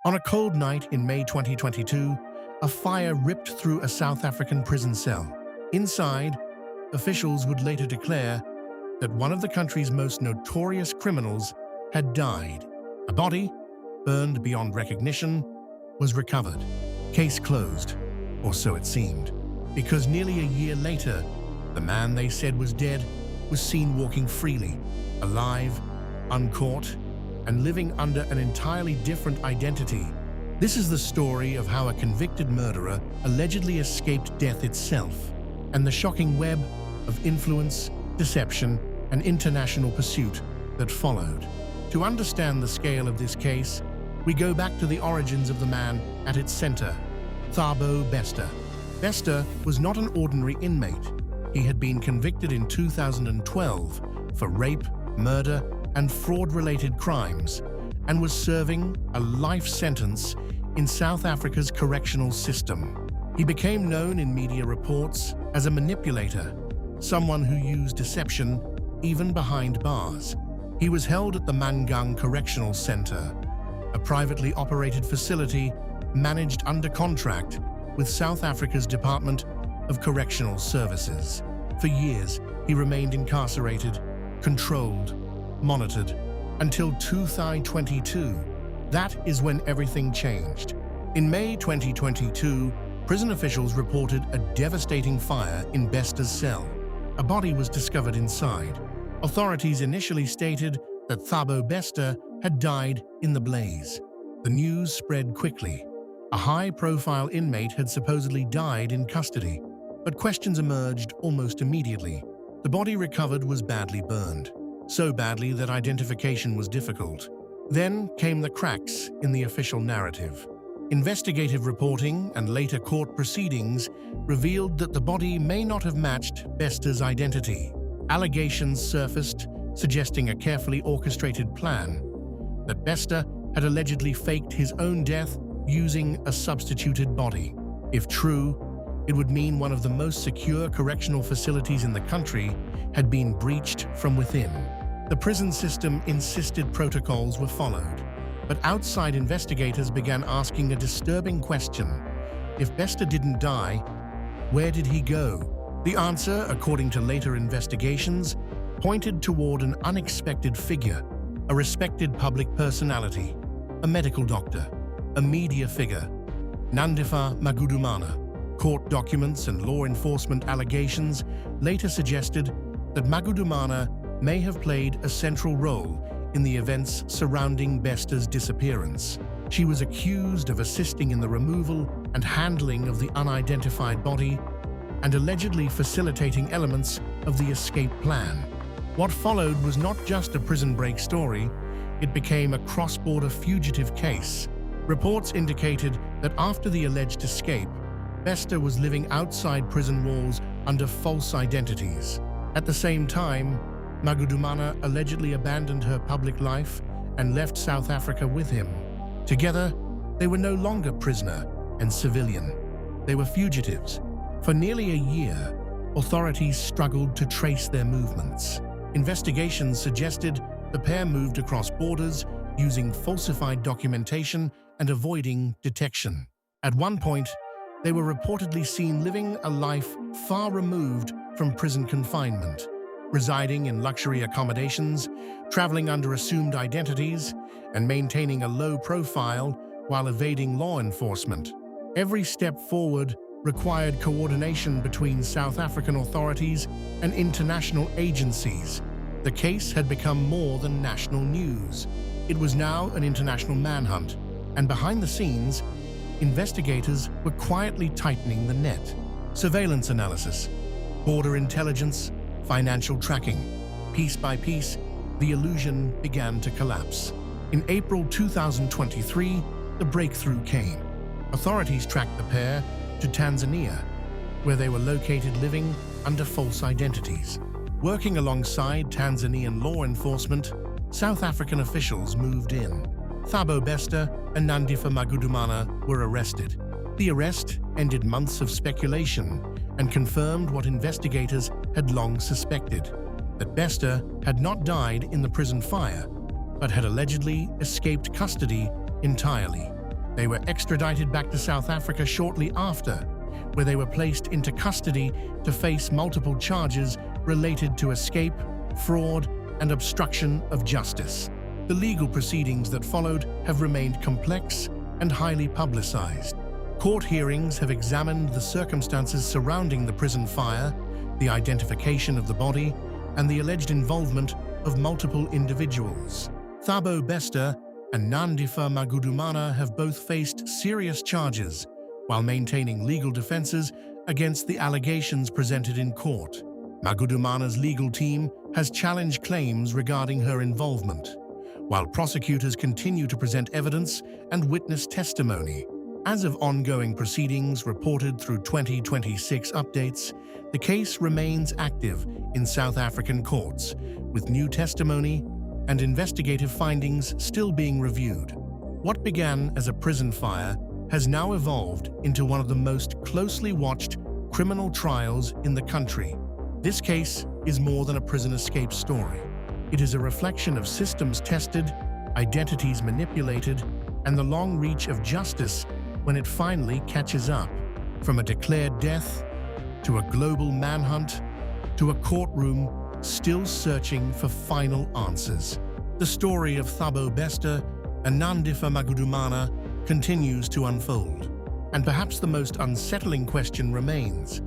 On a cold night in May 2022, a fire ripped through a South African prison cell. Inside, officials would later declare that one of the country's most notorious criminals had died. A body, burned beyond recognition, was recovered. Case closed, or so it seemed, because nearly a year later, the man they said was dead was seen walking freely, alive, uncaught, and living under an entirely different identity. This is the story of how a convicted murderer allegedly escaped death itself, and the shocking web of influence, deception, and international pursuit that followed. To understand the scale of this case, we go back to the origins of the man at its center, Thabo Bester. Bester was not an ordinary inmate. He had been convicted in 2012 for rape, murder, and fraud-related crimes, and was serving a life sentence in South Africa's correctional system. He became known in media reports as a manipulator, someone who used deception even behind bars. He was held at the Manhunt Correctional Center, a privately operated facility managed under contract with South Africa's Department of Correctional Services. For years, he remained incarcerated, controlled, monitored, until 2022. That is when everything changed. In May 2022, prison officials reported a devastating fire in Bester's cell. A body was discovered inside. Authorities initially stated that Thabo Bester had died in the blaze. The news spread quickly. A high-profile inmate had supposedly died in custody, but questions emerged almost immediately. The body recovered was badly burned, so badly that identification was difficult. Then came the cracks in the official narrative. Investigative reporting and later court proceedings revealed that the body may not have matched Bester's identity. Allegations surfaced suggesting a carefully orchestrated plan, that Bester had allegedly faked his own death using a substituted body. If true, it would mean one of the most secure correctional facilities in the country had been breached from within. The prison system insisted protocols were followed, but outside investigators began asking a disturbing question. If Bester didn't die, where did he go? The answer, according to later investigations, pointed toward an unexpected figure, a respected public personality, a medical doctor, a media figure, Nandipha Magudumana. Court documents and law enforcement allegations later suggested that Magudumana may have played a central role in the events surrounding Bester's disappearance. She was accused of assisting in the removal and handling of the unidentified body and allegedly facilitating elements of the escape plan. What followed was not just a prison break story, it became a cross-border fugitive case. Reports indicated that after the alleged escape, Bester was living outside prison walls under false identities. At the same time, Magudumana allegedly abandoned her public life and left South Africa with him. Together, they were no longer prisoner and civilian. They were fugitives. For nearly a year, authorities struggled to trace their movements. Investigations suggested the pair moved across borders using falsified documentation and avoiding detection. At one point, they were reportedly seen living a life far removed from prison confinement, residing in luxury accommodations, traveling under assumed identities, and maintaining a low profile while evading law enforcement. Every step forward required coordination between South African authorities and international agencies. The case had become more than national news. It was now an international manhunt, and behind the scenes, investigators were quietly tightening the net. Surveillance analysis, border intelligence, financial tracking. Piece by piece, the illusion began to collapse. In April 2023, the breakthrough came. Authorities tracked the pair to Tanzania, where they were located living under false identities. Working alongside Tanzanian law enforcement, South African officials moved in. Thabo Bester and Nandipha Magudumana were arrested. The arrest ended months of speculation and confirmed what investigators had long suspected, that Bester had not died in the prison fire, but had allegedly escaped custody entirely. They were extradited back to South Africa shortly after, where they were placed into custody to face multiple charges related to escape, fraud, and obstruction of justice. The legal proceedings that followed have remained complex and highly publicized. Court hearings have examined the circumstances surrounding the prison fire, the identification of the body, and the alleged involvement of multiple individuals. Thabo Bester and Nandipha Magudumana have both faced serious charges while maintaining legal defenses against the allegations presented in court. Magudumana's legal team has challenged claims regarding her involvement, while prosecutors continue to present evidence and witness testimony. As of ongoing proceedings reported through 2026 updates, the case remains active in South African courts, with new testimony and investigative findings still being reviewed. What began as a prison fire has now evolved into one of the most closely watched criminal trials in the country. This case is more than a prison escape story. It is a reflection of systems tested, identities manipulated, and the long reach of justice when it finally catches up. From a declared death, to a global manhunt, to a courtroom still searching for final answers. The story of Thabo Bester and Nandipha Magudumana continues to unfold. And perhaps the most unsettling question remains: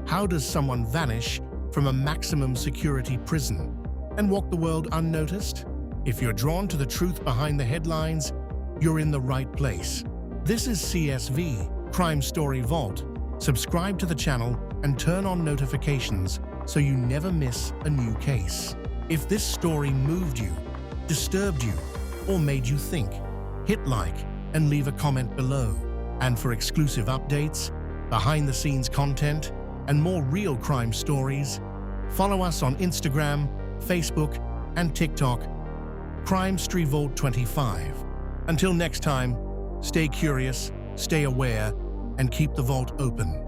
how does someone vanish from a maximum security prison and walk the world unnoticed? If you're drawn to the truth behind the headlines, you're in the right place. This is CSV, Crime Story Vault. Subscribe to the channel and turn on notifications so you never miss a new case. If this story moved you, disturbed you, or made you think, hit like and leave a comment below. And for exclusive updates, behind-the-scenes content, and more real crime stories, follow us on Instagram, Facebook, and TikTok, Crime Story Vault 25. Until next time, stay curious, stay aware, and keep the vault open.